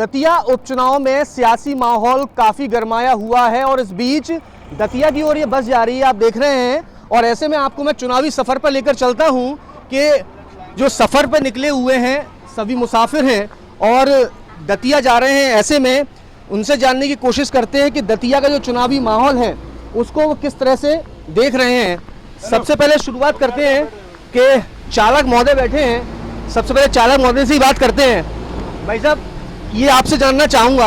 दतिया उपचुनाव में सियासी माहौल काफ़ी गरमाया हुआ है और इस बीच दतिया की ओर ये बस जा रही है, आप देख रहे हैं। और ऐसे में आपको मैं चुनावी सफ़र पर लेकर चलता हूं कि जो सफ़र पर निकले हुए हैं सभी मुसाफिर हैं और दतिया जा रहे हैं। ऐसे में उनसे जानने की कोशिश करते हैं कि दतिया का जो चुनावी माहौल है उसको वो किस तरह से देख रहे हैं। सबसे पहले शुरुआत करते हैं कि चालक महोदय बैठे हैं, सबसे पहले चालक महोदय से ही बात करते हैं। भाई साहब, ये आपसे जानना चाहूँगा,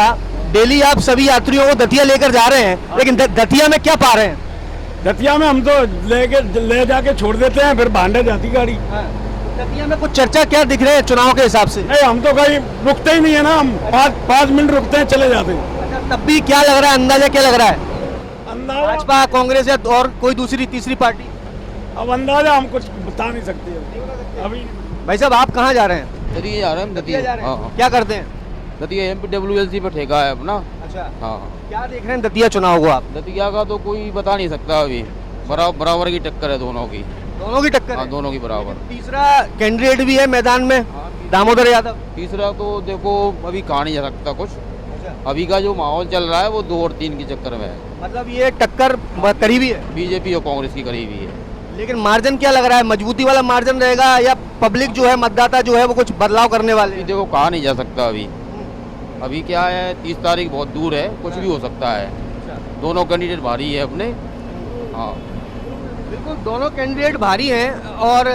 डेली आप सभी यात्रियों को दतिया लेकर जा रहे हैं, लेकिन दतिया में क्या पा रहे हैं? दतिया में हम तो ले जाके छोड़ देते हैं, फिर भांडे जाती गाड़ी। दतिया में कुछ चर्चा क्या दिख रहे हैं चुनाव के हिसाब से? नहीं, हम तो कहीं रुकते ही नहीं है ना, हम पाँच मिनट रुकते हैं, चले जाते हैं। तब भी क्या लग रहा है, अंदाजा क्या लग रहा है? अंदाजा भाजपा, कांग्रेस या और कोई दूसरी तीसरी पार्टी? अब अंदाजा हम कुछ बता नहीं सकते अभी। भाई साहब, आप कहाँ जा रहे हैं? दतिया जा रहे हैं, दतिया जा रहे हैं। हाँ। क्या करते हैं? दतिया MPWLC पर ठेका है अपना। अच्छा, हाँ। क्या देख रहे हैं दतिया चुनाव को आप? दतिया का तो कोई बता नहीं सकता अभी, बराबर की टक्कर है दोनों की। दोनों की टक्कर हाँ, है? दोनों की बराबर। तीसरा कैंडिडेट भी है मैदान में, दामोदर यादव। तीसरा तो देखो अभी कहा नहीं जा सकता कुछ। अभी का जो माहौल चल रहा है वो 2 और 3 के चक्कर में है। मतलब ये टक्कर करीबी है, बीजेपी और कांग्रेस की करीबी है। लेकिन मार्जिन क्या लग रहा है? मजबूती वाला मार्जिन रहेगा या पब्लिक जो है, मतदाता जो है वो कुछ बदलाव करने वाले अभी हैं? देखो कहा नहीं जा सकता अभी क्या है, 30 तारीख बहुत दूर है, कुछ भी हो सकता है। दोनों कैंडिडेट भारी है अपने। हाँ बिल्कुल, दोनों कैंडिडेट भारी हैं और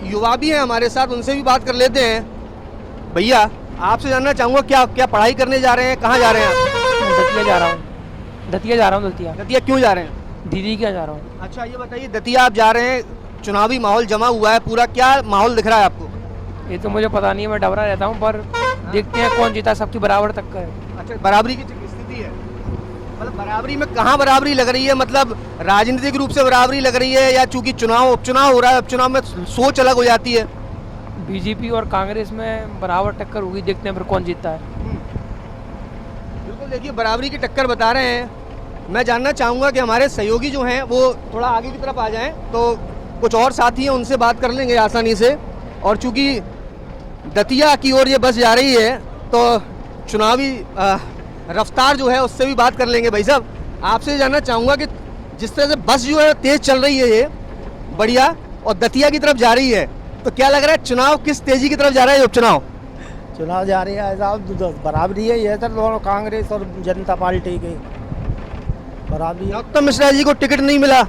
युवा भी हैं हमारे साथ, उनसे भी बात कर लेते हैं। भैया, आपसे जानना चाहूँगा, क्या क्या पढ़ाई करने जा रहे हैं, कहाँ जा रहे हैं आप? दतिया जा रहा हूँ, दतिया क्यों जा रहे हैं? दीदी क्या जा रहा हूँ। अच्छा, ये बताइए, दतिया आप जा रहे हैं, चुनावी माहौल जमा हुआ है पूरा, क्या माहौल दिख रहा है आपको? ये तो मुझे पता नहीं है, मैं डबरा रहता हूँ, पर देखते हैं कौन जीता, सबकी बराबर टक्कर है। अच्छा, बराबरी की स्थिति है। मतलब बराबरी में कहाँ बराबरी लग रही है? मतलब राजनीतिक रूप से बराबरी लग रही है या चूंकि चुनाव उपचुनाव हो रहा है, उपचुनाव में सोच अलग हो जाती है? बीजेपी और कांग्रेस में बराबर टक्कर होगी, देखते हैं फिर कौन जीतता है। बिल्कुल, देखिए बराबरी की टक्कर बता रहे हैं। मैं जानना चाहूँगा कि हमारे सहयोगी जो हैं वो थोड़ा आगे की तरफ आ जाएं, तो कुछ और साथी हैं उनसे बात कर लेंगे आसानी से। और चूँकि दतिया की ओर ये बस जा रही है तो चुनावी रफ्तार जो है उससे भी बात कर लेंगे। भाई साहब, आपसे जानना चाहूँगा कि जिस तरह से बस जो है तेज़ चल रही है ये बढ़िया, और दतिया की तरफ जा रही है, तो क्या लग रहा है चुनाव किस तेज़ी की तरफ जा रहा है? उपचुनाव चुनाव जा रही है साहब, बराबरी है ये सर, दोनों कांग्रेस और जनता पार्टी की बराबरी है। नरोत्तम मिश्रा जी को टिकट नहीं मिला?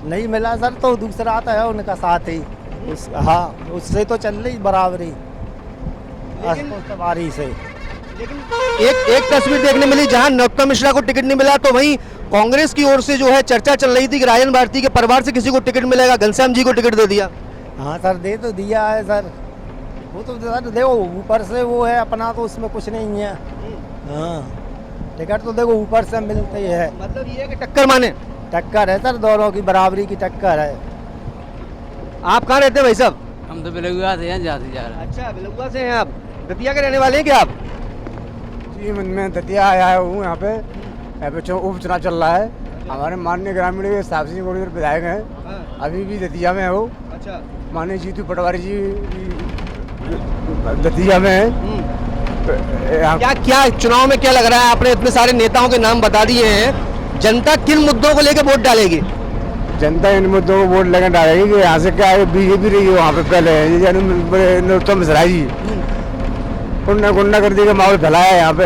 नहीं मिला सर, तो दूसरा आता है उनका साथ ही हाँ, उससे तो चल रही बराबरी सवारी से। लेकिन एक तस्वीर देखने मिली जहां नरोत्तम मिश्रा को टिकट नहीं मिला, तो वहीं कांग्रेस की ओर से जो है चर्चा चल रही थी कि राजन भारती के परिवार से किसी को टिकट मिलेगा, घनश्याम जी को टिकट दे दिया। हाँ सर, दे तो दिया है सर, वो तो सर देखो ऊपर से वो है अपना, तो उसमें कुछ नहीं है। हाँ, टिकट तो देखो ऊपर से मिलते ही है। मतलब ये है कि टक्कर माने? टक्कर है सर, दोनों की बराबरी की टक्कर है। आप कहाँ रहते हैं भाई साहब? हम तो बिलुआ से हैं, जाते जा रहे हैं। अच्छा, बिलुआ से हैं आप? दतिया के रहने वाले हैं क्या आप? जी, मैं दतिया आया हूँ, यहाँ पे उपचुनाव चल रहा है। हमारे माननीय ग्रामीण के हिसाब से विधायक हैं, अभी भी दतिया में है वो। अच्छा, माननीय जीतू पटवारी जी दतिया में है। क्या क्या चुनाव में क्या लग रहा है? आपने इतने सारे नेताओं के नाम बता दिए हैं, जनता किन मुद्दों को लेकर वोट डालेगी? जनता इन मुद्दों को वोट लेकर डालेगी कि यहाँ से क्या है, बीजेपी रही है वहाँ पे पहले, नरोत्तम मिश्रा जी गुंडा कर दी का माहौल फैलाया है यहाँ पे।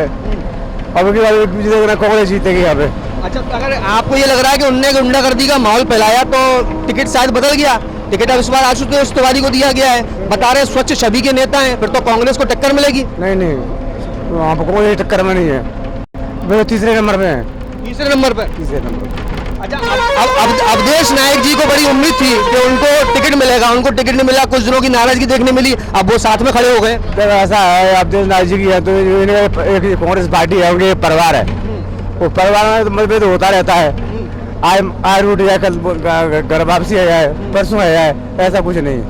अब की बात कांग्रेस जीतेगी यहाँ पे। अच्छा, अगर आपको ये लग रहा है कि उनने गुंडागर्दी का माहौल फैलाया तो टिकट शायद बदल गया, टिकट अब इस बार आशुतोष तिवारी को दिया गया है, बता रहे स्वच्छ छवि के नेता हैं, फिर तो कांग्रेस को टक्कर मिलेगी? नहीं, वहाँ पर कोई टक्कर में नहीं है, वो तीसरे नंबर पे है। तीसरे नंबर पर? तीसरे नंबर। अच्छा, अब अवधेश नायक जी को बड़ी उम्मीद थी कि उनको टिकट मिलेगा, उनको टिकट नहीं मिला, कुछ दिनों की नाराजगी देखने मिली, अब वो साथ में खड़े हो गए। ऐसा है, अवधेश नायक जी की है तो एक कांग्रेस पार्टी है, उनके परिवार है, वो परिवार में मतभेद होता रहता है। आज रूट जाए, कल घर वापसी है, परसों है, ऐसा कुछ नहीं।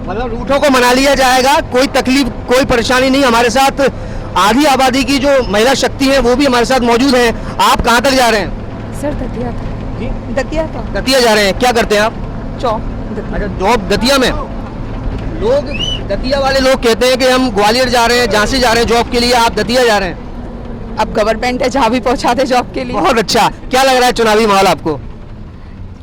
मतलब रूठों को मना लिया जाएगा, कोई तकलीफ कोई परेशानी नहीं। हमारे साथ आधी आबादी की जो महिला शक्ति है वो भी हमारे साथ मौजूद है। आप कहाँ तक जा रहे हैं? सर दतिया था। दतिया जा रहे हैं, क्या करते हैं आप? जॉब। अच्छा, जॉब दतिया में? लोग दतिया वाले लोग कहते हैं कि हम ग्वालियर जा रहे हैं, झांसी जा रहे हैं जॉब के लिए, आप दतिया जा रहे हैं। अब गवर्नमेंट है जहाँ भी पहुँचा दे जॉब के लिए। बहुत अच्छा। क्या लग रहा है चुनावी माहौल आपको?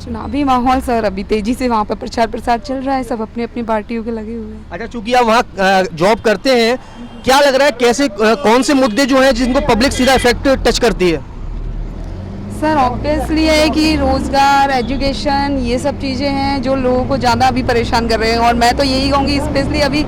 चुनावी माहौल सर अभी तेजी से वहाँ पर प्रचार प्रसार चल रहा है, सब अपनी अपनी पार्टियों के लगे हुए हैं। अच्छा, चूंकि आप वहाँ जॉब करते हैं, क्या लग रहा है कैसे कौन से मुद्दे जो हैं जिनको पब्लिक सीधा इफेक्ट टच करती है? सर ऑब्वियसली है कि रोजगार, एजुकेशन, ये सब चीज़ें हैं जो लोगों को ज़्यादा अभी परेशान कर रहे हैं। और मैं तो यही कहूँगी स्पेशली अभी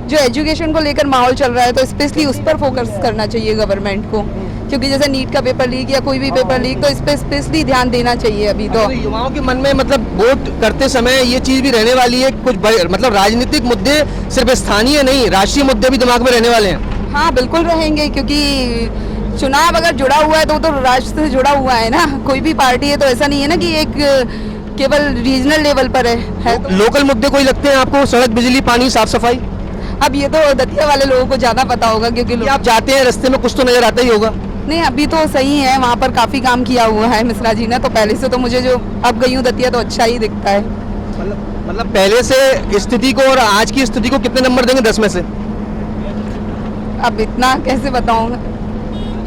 जो एजुकेशन को लेकर माहौल चल रहा है तो स्पेशली उस पर फोकस करना चाहिए गवर्नमेंट को, क्योंकि जैसे नीट का पेपर लीक या कोई भी पेपर लीक, तो इस पर स्पेशली ध्यान देना चाहिए अभी तो। युवाओं के मन में मतलब वोट करते समय ये चीज भी रहने वाली है, कुछ मतलब राजनीतिक मुद्दे सिर्फ स्थानीय नहीं, राष्ट्रीय मुद्दे भी दिमाग में रहने वाले हैं। हाँ बिल्कुल रहेंगे, क्योंकि चुनाव अगर जुड़ा हुआ है तो राष्ट्र से जुड़ा हुआ है ना, कोई भी पार्टी है तो ऐसा नहीं है ना कि एक केवल रीजनल लेवल पर है तो। लोकल मुद्दे कोई लगते हैं आपको? सड़क, बिजली, पानी, साफ सफाई? अब ये तो दतिया वाले लोगों को ज़्यादा पता होगा, क्योंकि आप जाते हैं रास्ते में कुछ तो नजर आता ही होगा। नहीं अभी तो सही है, वहाँ पर काफ़ी काम किया हुआ है मिश्रा जी ने, तो पहले से तो मुझे जो अब गई हूँ दतिया तो अच्छा ही दिखता है। मतलब पहले से स्थिति को और आज की स्थिति को कितने नंबर देंगे 10 में से? अब इतना कैसे बताऊँ,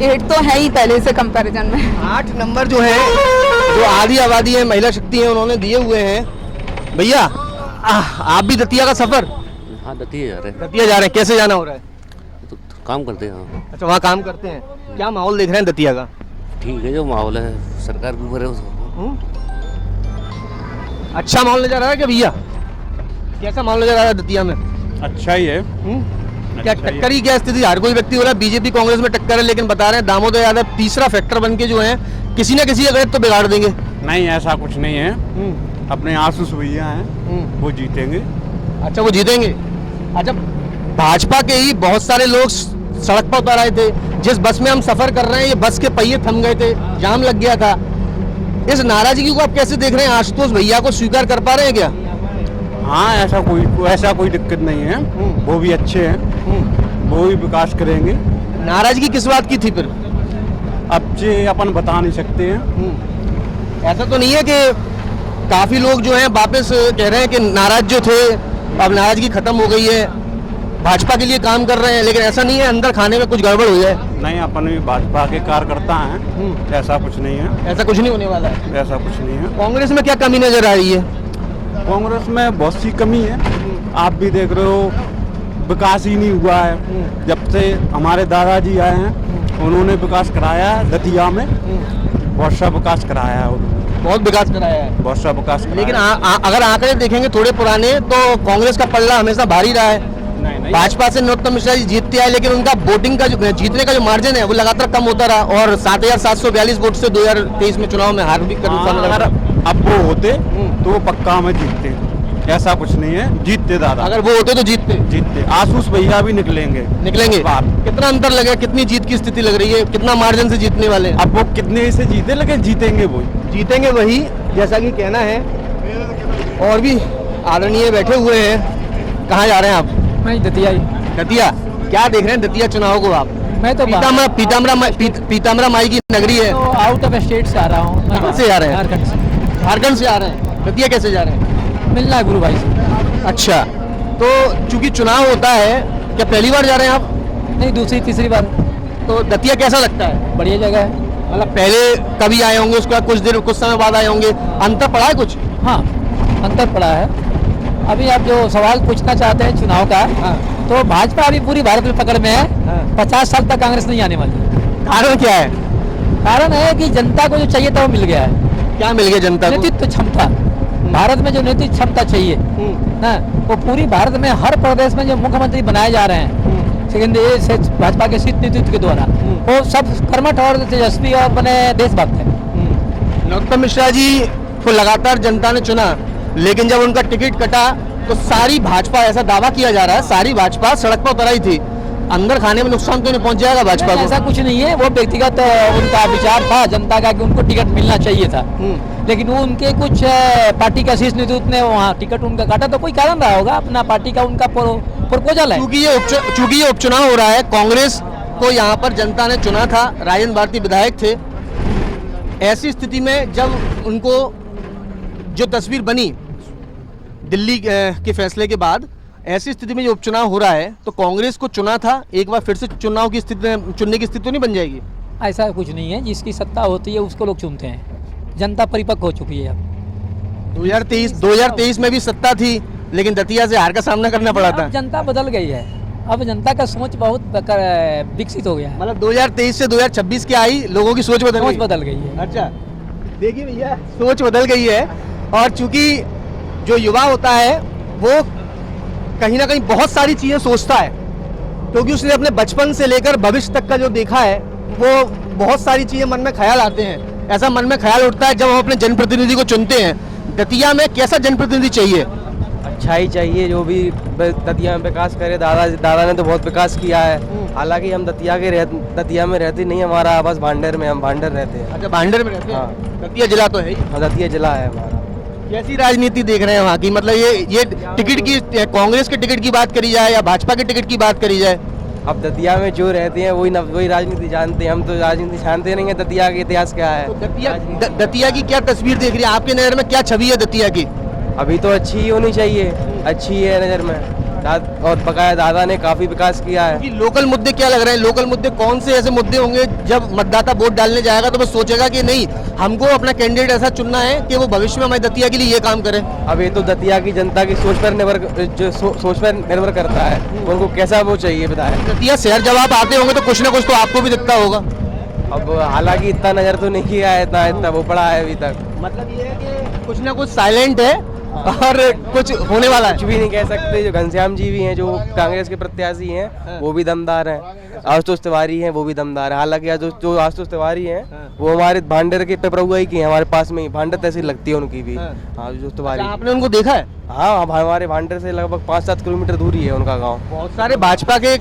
8 तो है ही पहले से कंपैरिजन में। 8 नंबर जो है, जो आधी आबादी है, महिला शक्ति है, उन्होंने दिए हुए हैं। भैया आप भी दतिया का सफर? हाँ दतिया जा रहे हैं। दतिया जा रहे हैं, कैसे जाना हो रहा है? तो काम करते हैं। हाँ अच्छा, वहाँ काम करते हैं। क्या माहौल देख रहे हैं दतिया का? ठीक है, जो माहौल है सरकार के ऊपर है उसको। अच्छा माहौल नजर आ रहा है क्या भैया? कैसा माहौल नजर आ रहा है दतिया में? अच्छा ही है। क्या टक्कर ही क्या स्थिति? हर कोई व्यक्ति हो रहा है बीजेपी कांग्रेस में टक्कर है, लेकिन बता रहे हैं दामोदर यादव तीसरा फैक्टर बन के जो है किसी न किसी का तो बिगाड़ देंगे। नहीं, ऐसा कुछ नहीं है। अपने आसूस भैया हैं, वो जीतेंगे। अच्छा, वो जीतेंगे। अच्छा, भाजपा के ही बहुत सारे लोग सड़क पर उतर आए थे। जिस बस में हम सफर कर रहे हैं, ये बस के पहिए थम गए थे, जाम लग गया था। इस नाराजगी को आप कैसे देख रहे हैं? आशुतोष भैया को स्वीकार कर पा रहे हैं क्या? हाँ, ऐसा कोई दिक्कत नहीं है। वो भी अच्छे हैं, वो भी विकास करेंगे। नाराजगी किस बात की थी फिर? अब जे अपन बता नहीं सकते हैं। ऐसा तो नहीं है कि काफी लोग जो हैं वापस कह रहे हैं कि नाराज जो थे अब नाराजगी खत्म हो गई है, भाजपा के लिए काम कर रहे हैं, लेकिन ऐसा नहीं है अंदर खाने में कुछ गड़बड़ हो जाए? नहीं, अपन भी भाजपा के कार्यकर्ता हैं, ऐसा कुछ नहीं है। ऐसा कुछ नहीं होने वाला है। ऐसा कुछ नहीं है। कांग्रेस में क्या कमी नजर आ रही है? कांग्रेस में बहुत सी कमी है। आप भी देख रहे हो, विकास ही नहीं हुआ है। जब से हमारे दादाजी आए हैं, उन्होंने विकास कराया है दतिया में, बहुत सा विकास कराया है उन्होंने। बहुत विकास कराया है, बहुत सा विकास कराया लेकिन है। अगर आंकड़े देखेंगे थोड़े पुराने तो कांग्रेस का पल्ला हमेशा भारी रहा है। नहीं, भाजपा से नरोत्तम मिश्रा जी जीतते आए, लेकिन उनका वोटिंग का जो जीतने का जो मार्जिन है वो लगातार कम होता रहा और 7,742 वोट से 2023 में चुनाव में हार भी कर अगर अब वो होते तो पक्का में जीतते। ऐसा कुछ नहीं है, जीतते दादा। अगर वो होते तो जीतते। आसूस भैया भी निकलेंगे। कितना अंतर लगेगा? कितनी जीत की स्थिति लग रही है? कितना मार्जिन से जीतने वाले हैं? अब वो कितने से जीते, लेकिन जीतेंगे वही, जैसा कि कहना है। और भी आदरणीय बैठे हुए हैं। कहाँ जा रहे हैं आप? मैं दतिया ही। दतिया क्या देख रहे हैं दतिया चुनाव को आप? मैं तो पीताम्बरा माई की नगरी है। तो आउट ऑफ स्टेट से आ रहा हूँ। कहाँ से जा रहे हैं? झारखंड से। झारखंड से आ रहे हैं। दतिया कैसे जा रहे हैं? मिलना है गुरु भाई से। अच्छा, तो चूंकि चुनाव होता है, क्या पहली बार जा रहे हैं आप? नहीं, दूसरी तीसरी बार। तो दतिया कैसा लगता है? बढ़िया जगह है। मतलब पहले कभी आए होंगे, उसके बाद कुछ समय बाद आए होंगे, अंतर पड़ा है कुछ? हाँ, अंतर पड़ा है। अभी आप जो सवाल पूछना चाहते हैं चुनाव का, तो भाजपा अभी पूरी भारत में पकड़ में है। 50 साल तक कांग्रेस नहीं आने वाली। कारण क्या है? कारण है कि जनता को जो चाहिए था वो मिल गया है। क्या मिल गया जनता को? नेतृत्व क्षमता। भारत में जो नेतृत्व क्षमता चाहिए ना, वो पूरी भारत में हर प्रदेश में जो मुख्यमंत्री बनाए जा रहे हैं सेकेंड से भाजपा के शीत नेतृत्व के द्वारा, वो सब कर्मठ और तेजस्वी और बने देशभक्त है। नरोत्तम मिश्रा जी को लगातार जनता ने चुना, लेकिन जब उनका टिकट कटा तो सारी भाजपा, ऐसा दावा किया जा रहा है, सारी भाजपा सड़क पर उतर आई थी। अंदर खाने में नुकसान तो नहीं पहुंच जाएगा भाजपा को? ऐसा कुछ नहीं है, वो व्यक्तिगत उनका विचार था जनता का कि उनको टिकट मिलना चाहिए था, लेकिन वो उनके कुछ पार्टी का शीर्ष नेतृत्व ने वहाँ टिकट उनका काटा, तो कोई कारण रहा होगा, अपना पार्टी का उनका प्रपोजल है। चूंकि ये उपचुनाव हो रहा है, कांग्रेस को यहाँ पर जनता ने चुना था, राजेंद्र भारती विधायक थे। ऐसी स्थिति में जब उनको जो तस्वीर बनी दिल्ली के फैसले के बाद, ऐसी स्थिति में जो उपचुनाव हो रहा है तो कांग्रेस को चुना था, एक बार फिर से चुनाव की स्थिति में चुनने की स्थिति तो नहीं बन जाएगी? ऐसा कुछ नहीं है, जिसकी सत्ता होती है उसको लोग चुनते हैं। जनता परिपक्व हो चुकी है अब। 2023 में भी सत्ता थी लेकिन दतिया से हार का सामना करना पड़ा था। अब जनता बदल गई है, अब जनता का सोच बहुत विकसित हो गया है। मतलब 2023 से 2026 की आई, लोगों की सोच बदल गई है। अच्छा, देखिए भैया, सोच बदल गई है। और चूंकि जो युवा होता है वो कहीं ना कहीं बहुत सारी चीजें सोचता है, क्योंकि उसने अपने बचपन से लेकर भविष्य तक का जो देखा है वो बहुत सारी चीजें मन में ख्याल आते हैं। ऐसा मन में ख्याल उठता है जब हम अपने जनप्रतिनिधि को चुनते हैं। दतिया में कैसा जनप्रतिनिधि चाहिए? अच्छा ही चाहिए, जो भी दतिया में विकास करे। दादा ने तो बहुत विकास किया है। हालांकि हम दतिया में रहते नहीं, हमारा आवास भांडर में, हम भांडर रहते हैं। अच्छा, भांडर में रहते हैं। हाँ। दतिया जिला तो है ही। हाँ, दतिया जिला है हमारा। कैसी राजनीति देख रहे हैं वहाँ की? मतलब ये टिकट की, कांग्रेस के टिकट की बात करी जाए या भाजपा के टिकट की बात करी जाए? अब दतिया में जो रहते हैं वही राजनीति जानते हैं। हम तो राजनीति जानते नहीं है, दतिया का इतिहास क्या है। तो दतिया की क्या तस्वीर देख रही है? आपके नजर में क्या छवि है दतिया की? अभी तो अच्छी ही होनी चाहिए, अच्छी है नज़र में। और बकाया दादा ने काफ़ी विकास किया है। कि लोकल मुद्दे क्या लग रहे हैं? लोकल मुद्दे कौन से ऐसे मुद्दे होंगे जब मतदाता वोट डालने जाएगा तो वो सोचेगा कि नहीं, हमको अपना कैंडिडेट ऐसा चुनना है कि वो भविष्य में हमारे दतिया के लिए ये काम करे? अब ये तो दतिया की जनता की सोच पर निर्भर करता है, उनको कैसा वो चाहिए विधायक। दतिया शहर जब आप आते होंगे तो कुछ ना कुछ तो आपको भी दिखता होगा। अब हालांकि इतना नज़र तो नहीं किया है, इतना वो पड़ा है अभी तक। मतलब ये है कि कुछ ना कुछ साइलेंट है और कुछ होने वाला है। कुछ भी नहीं कह सकते। जो घनश्याम जी भी हैं, जो कांग्रेस के प्रत्याशी हैं, वो भी दमदार हैं। आशुतोष तिवारी हैं, वो भी दमदार है। हालांकि जो आशुतोष तिवारी हैं वो हमारे भांडर के पेपरउआई की हैं, हमारे पास में ही भांडर तहसील लगती है उनकी भी। हाँ, जो तिवारी। आपने उनको देखा है? हाँ, हमारे भांडर से लगभग 5-7 किलोमीटर दूरी है उनका गाँव। बहुत सारे भाजपा के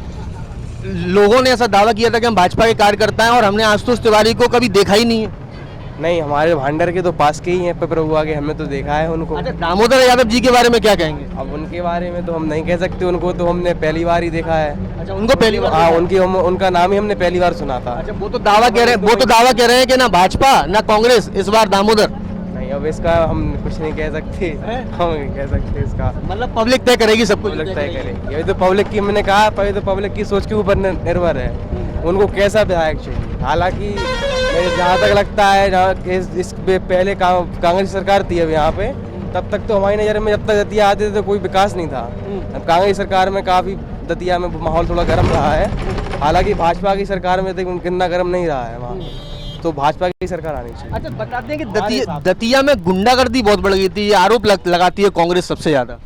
लोगों ने ऐसा दावा किया था कि हम भाजपा के कार्यकर्ता हैं और हमने आशुतोष तिवारी को कभी देखा ही नहीं है। नहीं, हमारे भांडर के तो पास के ही हैं पेपरउआ के, हमने तो देखा है उनको। अच्छा, दामोदर यादव जी के बारे में क्या कहेंगे? अब उनके बारे में तो हम नहीं कह सकते, उनको तो हमने पहली बार ही देखा है। अच्छा, उनको पहली बार? हाँ, उनका नाम ही हमने पहली बार सुना था। अच्छा, वो तो दावा कह रहे हैं कि ना भाजपा ना कांग्रेस, इस बार दामोदर। नहीं, अब इसका हम कुछ नहीं कह सकते, हम नहीं कह सकते इसका। मतलब पब्लिक तय करेगी, सब कुछ पब्लिक तय करेगी। ये तो पब्लिक की, मैंने कहा पहले तो पब्लिक की सोच के ऊपर निर्भर है, उनको कैसा विधायक चाहिए। हालांकि जहाँ तक लगता है, इस पहले कांग्रेस सरकार थी अब यहाँ पे, तब तक तो हमारी नज़र में जब तक दतिया आते थे तो कोई विकास नहीं था। अब कांग्रेस सरकार में काफ़ी दतिया में माहौल थोड़ा गर्म रहा है। हालांकि भाजपा की सरकार में तो कितना गर्म नहीं रहा है वहाँ, तो भाजपा की सरकार आनी चाहिए। अच्छा, बताते हैं कि दतिया में गुंडागर्दी बहुत बढ़ गई थी, ये आरोप लगाती है कांग्रेस सबसे ज्यादा।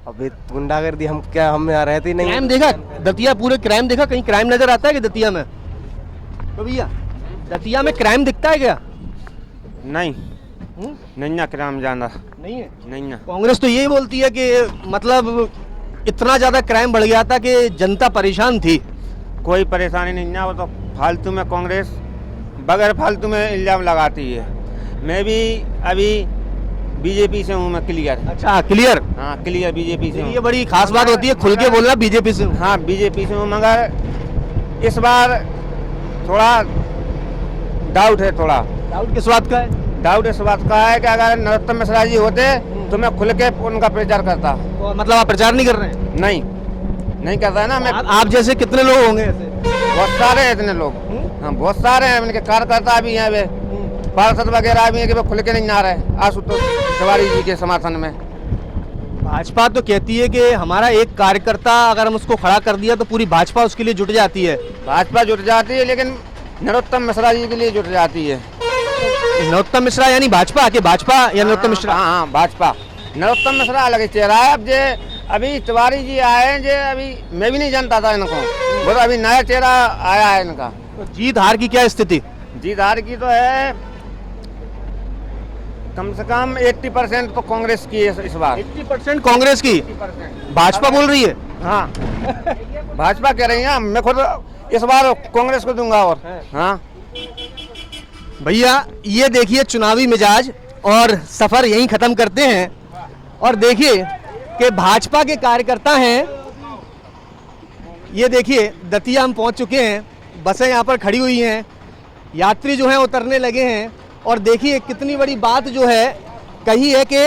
अभी गुंडागर्दी हम यहाँ रहते नहीं। क्राइम देखा दतिया, पूरे क्राइम देखा? कहीं क्राइम नजर आता है कि दतिया में? तो भैया, दतिया में क्राइम दिखता है क्या? नहीं, नहीं ना, क्राइम ज्यादा नहीं है। नहीं ना। कांग्रेस तो यही बोलती है कि मतलब इतना ज्यादा क्राइम बढ़ गया था कि जनता परेशान थी। कोई परेशानी नहीं ना, वो तो फालतू में कांग्रेस बगैर फालतू में इल्जाम लगाती है। मैं भी अभी बीजेपी से हूँ, मैं क्लियर। अच्छा, क्लियर? हाँ, क्लियर बीजेपी से हूँ। ये बड़ी खास बात होती है, खुल के बोलना बीजेपी से। हाँ, बीजेपी से हूँ, मगर इस बार थोड़ा डाउट है। थोड़ा डाउट किस बात का है? डाउट इस बात का है कि अगर नरोत्तम मिश्रा जी होते तो मैं खुल के उनका प्रचार करता। तो मतलब आप प्रचार नहीं कर रहे हैं? नहीं करता है ना। मैं आप जैसे कितने लोग होंगे ऐसे? बहुत सारे हैं इतने लोग। हाँ, बहुत सारे हैं, उनके कार्यकर्ता भी हैं, वे पार्षद वगैरह भी हैं कि वो खुल के नहीं आ रहे आशुतोष तिवारी जी के समर्थन में। भाजपा तो कहती है कि हमारा एक कार्यकर्ता अगर हम उसको खड़ा कर दिया तो पूरी भाजपा उसके लिए जुट जाती है। भाजपा जुट जाती है, लेकिन नरोत्तम मिश्रा जी के लिए जुट जाती है। नरोत्तम मिश्रा यानी भाजपा के? भाजपा या नरोत्तम मिश्रा? हाँ, भाजपा। नरोत्तम मिश्रा अलग ही चेहरा है। अब जे अभी तिवारी जी आए हैं, जे अभी मैं भी नहीं जानता था इनको, वो तो अभी नया चेहरा आया है इनका। तो जीत हार की क्या स्थिति? जीत हार की तो है कम से कम 80% तो कांग्रेस की है इस बार। 80% कांग्रेस की? भाजपा बोल रही है? हाँ, भाजपा कह रही है। मैं खुद इस बार कांग्रेस को दूंगा। और हाँ भैया, ये देखिए चुनावी मिजाज, और सफर यहीं खत्म करते हैं। और देखिए कि भाजपा के कार्यकर्ता हैं, ये देखिए दतिया हम पहुंच चुके हैं, बसें यहाँ पर खड़ी हुई हैं, यात्री जो हैं उतरने लगे हैं। और देखिए कितनी बड़ी बात जो है कही है कि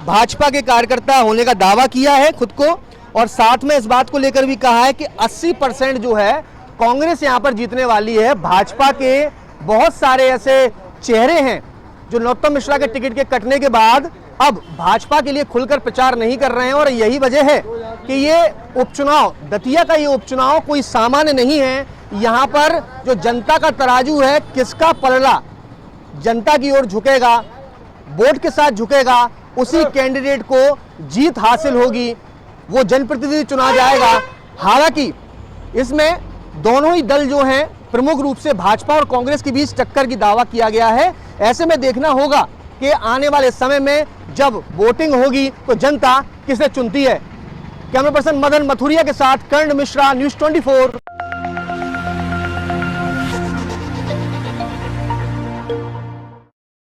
भाजपा के कार्यकर्ता होने का दावा किया है खुद को, और साथ में इस बात को लेकर भी कहा है कि 80% जो है कांग्रेस यहां पर जीतने वाली है। भाजपा के बहुत सारे ऐसे चेहरे हैं जो नरोत्तम मिश्रा के टिकट के कटने के बाद अब भाजपा के लिए खुलकर प्रचार नहीं कर रहे हैं और यही वजह है कि ये उपचुनाव, दतिया का ये उपचुनाव कोई सामान्य नहीं है। यहाँ पर जो जनता का तराजू है, किसका पलड़ा जनता की ओर झुकेगा, वोट के साथ झुकेगा, उसी कैंडिडेट को जीत हासिल होगी, वो जनप्रतिनिधि चुना जाएगा। हालांकि इसमें दोनों ही दल जो हैं प्रमुख रूप से भाजपा और कांग्रेस के बीच टक्कर की दावा किया गया है। ऐसे में देखना होगा कि आने वाले समय में जब वोटिंग होगी तो जनता किसे चुनती है। कैमरा पर्सन मदन मथुरिया के साथ कर्ण मिश्रा, न्यूज़ 24।